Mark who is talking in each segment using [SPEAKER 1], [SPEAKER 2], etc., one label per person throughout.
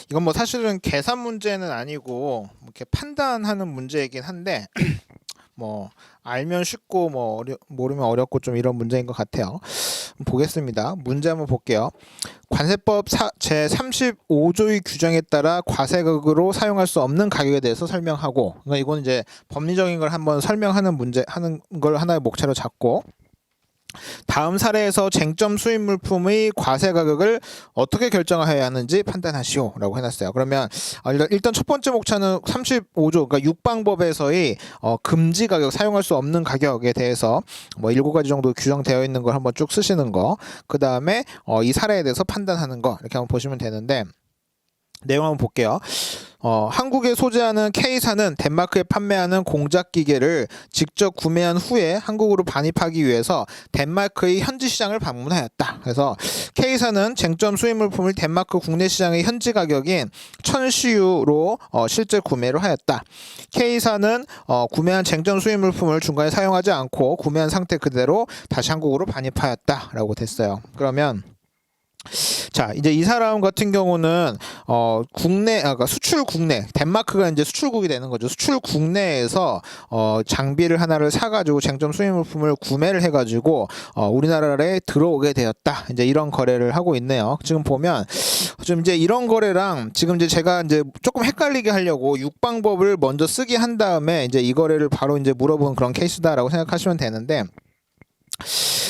[SPEAKER 1] 이건 뭐 사실은 계산 문제는 아니고 이렇게 판단하는 문제이긴 한데 뭐 알면 쉽고 뭐 모르면 어렵고 좀 이런 문제인 것 같아요. 보겠습니다. 문제 한번 볼게요. 관세법 제35조의 규정에 따라 과세額으로 사용할 수 없는 가격에 대해서 설명하고, 그러니까 이건 이제 법리적인 걸 한번 설명하는 문제 하는 걸 하나의 목차로 잡고, 다음 사례에서 쟁점 수입 물품의 과세 가격을 어떻게 결정해야 하는지 판단하시오 라고 해놨어요. 그러면 일단 첫 번째 목차는 35조 그러니까 육방법에서의 금지 가격, 사용할 수 없는 가격에 대해서 뭐 7가지 정도 규정되어 있는 걸 한번 쭉 쓰시는 거, 그 다음에 이 사례에 대해서 판단하는 거, 이렇게 한번 보시면 되는데, 내용 한번 볼게요. 한국에 소재하는 K사는 덴마크에 판매하는 공작기계를 직접 구매한 후에 한국으로 반입하기 위해서 덴마크의 현지 시장을 방문하였다. 그래서 K사는 쟁점 수입 물품을 덴마크 국내 시장의 현지 가격인 1000시유로 실제 구매를 하였다. K사는 구매한 쟁점 수입 물품을 중간에 사용하지 않고 구매한 상태 그대로 다시 한국으로 반입하였다 라고 됐어요. 그러면 자, 이제 이 사람 같은 경우는 그러니까 수출 국내, 덴마크가 이제 수출국이 되는 거죠. 수출 국내에서 장비를 하나를 사가지고 쟁점 수입 물품을 구매를 해가지고 우리나라에 들어오게 되었다. 이제 이런 거래를 하고 있네요. 지금 보면 좀 이제 이런 거래랑 지금 이제 제가 이제 조금 헷갈리게 하려고 육방법을 먼저 쓰게 한 다음에 이제 이 거래를 바로 이제 물어본 그런 케이스다라고 생각하시면 되는데.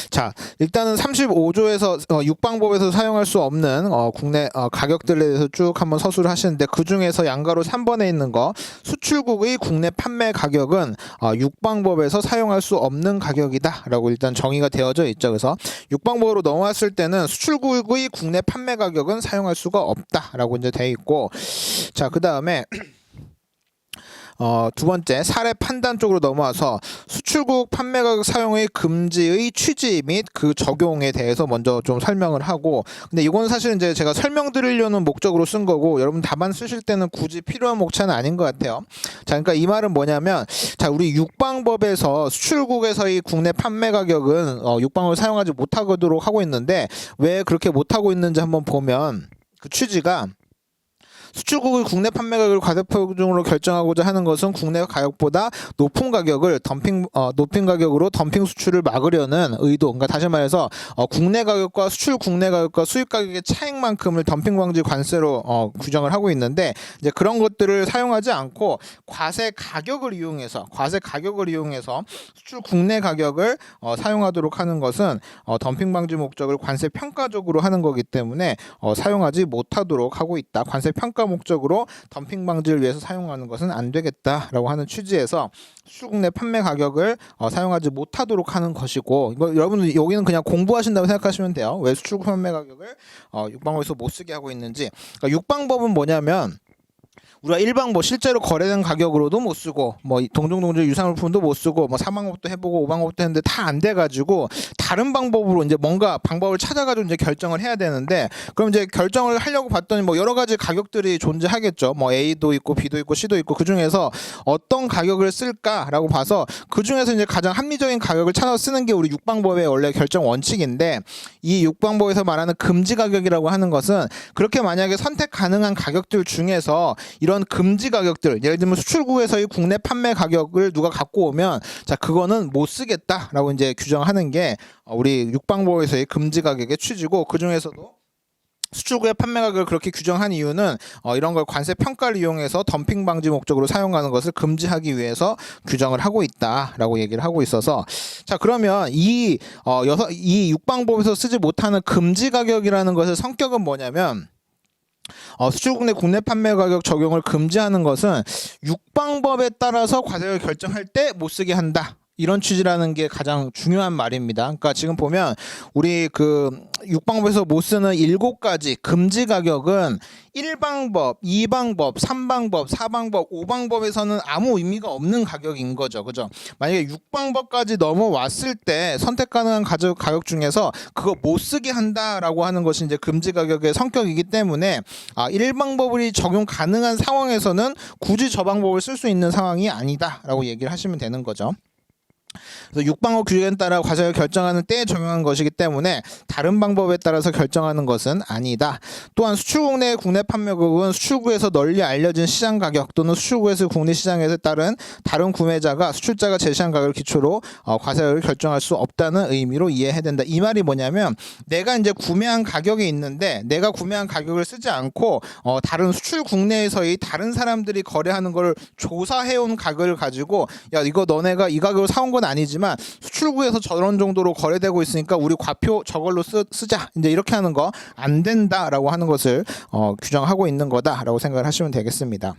[SPEAKER 1] 자, 일단은 35조에서 육방법에서 사용할 수 없는 국내 가격들에 대해서 쭉 한번 서술을 하시는데, 그 중에서 양가로 3번에 있는 거 수출국의 국내 판매 가격은 육방법에서 사용할 수 없는 가격이다 라고 일단 정의가 되어져 있죠. 그래서 육방법으로 넘어왔을 때는 수출국의 국내 판매 가격은 사용할 수가 없다 라고 이제 되어 있고, 자, 그 다음에 두 번째 사례 판단 쪽으로 넘어와서 수출국 판매 가격 사용의 금지의 취지 및 그 적용에 대해서 먼저 좀 설명을 하고, 근데 이건 사실 이제 제가 설명드리려는 목적으로 쓴 거고, 여러분 답안 쓰실 때는 굳이 필요한 목차는 아닌 것 같아요. 자, 그러니까 이 말은 뭐냐면, 자, 우리 육방법에서 수출국에서의 국내 판매 가격은 육방을 사용하지 못하도록 하고 있는데, 왜 그렇게 못하고 있는지 한번 보면 그 취지가, 수출국의 국내 판매 가격을 과세표준으로 결정하고자 하는 것은 국내 가격보다 높은 가격을 높인 가격으로 덤핑 수출을 막으려는 의도. 그러니까 다시 말해서 국내 가격과 수출 국내 가격과 수입 가격의 차익만큼을 덤핑 방지 관세로 규정을 하고 있는데, 이제 그런 것들을 사용하지 않고 과세 가격을 이용해서 수출 국내 가격을 사용하도록 하는 것은 덤핑 방지 목적을 관세 평가적으로 하는 거기 때문에 사용하지 못하도록 하고 있다. 관세 평가 목적으로 덤핑 방지를 위해서 사용하는 것은 안 되겠다라고 하는 취지에서 수출국 내 판매 가격을 사용하지 못하도록 하는 것이고, 이거 여러분 여기는 그냥 공부하신다고 생각하시면 돼요. 왜 수출국 판매 가격을 육방법에서 못 쓰게 하고 있는지. 그러니까 육방법은 뭐냐면, 우리가 일방법 실제로 거래된 가격으로도 못 쓰고, 뭐 동종동종 유상물품도 못 쓰고, 뭐 사방법도 해보고 오방법도 했는데 다 안 돼가지고 다른 방법으로 이제 뭔가 방법을 찾아가지고 이제 결정을 해야 되는데, 그럼 이제 결정을 하려고 봤더니 뭐 여러 가지 가격들이 존재하겠죠. 뭐 A도 있고 B도 있고 C도 있고, 그 중에서 어떤 가격을 쓸까라고 봐서 그 중에서 이제 가장 합리적인 가격을 찾아 쓰는 게 우리 육방법의 원래 결정 원칙인데, 이 육방법에서 말하는 금지 가격이라고 하는 것은 그렇게 만약에 선택 가능한 가격들 중에서 이런 금지 가격들, 예를 들면 수출국에서의 국내 판매 가격을 누가 갖고 오면, 자, 그거는 못 쓰겠다라고 이제 규정하는 게 우리 육방법에서의 금지 가격의 취지고, 그 중에서도 수출국의 판매 가격을 그렇게 규정한 이유는 이런 걸 관세 평가를 이용해서 덤핑 방지 목적으로 사용하는 것을 금지하기 위해서 규정을 하고 있다라고 얘기를 하고 있어서, 자, 그러면 이 육방법에서 쓰지 못하는 금지 가격이라는 것의 성격은 뭐냐면, 수출국 내 국내 판매 가격 적용을 금지하는 것은 육방법에 따라서 과세를 결정할 때 못 쓰게 한다, 이런 취지라는 게 가장 중요한 말입니다. 그러니까 지금 보면 우리 그 육방법에서 못 쓰는 7가지 금지 가격은 1방법, 2방법, 3방법, 4방법, 5방법에서는 아무 의미가 없는 가격인 거죠. 그죠? 만약에 6방법까지 넘어왔을 때 선택 가능한 가격 중에서 그거 못 쓰게 한다라고 하는 것이 이제 금지 가격의 성격이기 때문에 1방법이 적용 가능한 상황에서는 굳이 저 방법을 쓸 수 있는 상황이 아니다라고 얘기를 하시면 되는 거죠. 그래서 육방호 규정에 따라 과세를 결정하는 때에 적용한 것이기 때문에 다른 방법에 따라서 결정하는 것은 아니다. 또한 수출국 내 국내 판매국은 수출국에서 널리 알려진 시장 가격 또는 수출국에서 국내 시장에 따른 다른 구매자가 수출자가 제시한 가격을 기초로 과세를 결정할 수 없다는 의미로 이해해야 된다. 이 말이 뭐냐면 내가 이제 구매한 가격이 있는데 내가 구매한 가격을 쓰지 않고 다른 수출 국내에서의 다른 사람들이 거래하는 걸 조사해온 가격을 가지고 야 이거 너네가 이 가격으로 사온 건 아니지만 수출국에서 저런 정도로 거래되고 있으니까 우리 과표 저걸로 쓰자 이제 이렇게 하는 거 안 된다라고 하는 것을 규정하고 있는 거다라고 생각을 하시면 되겠습니다.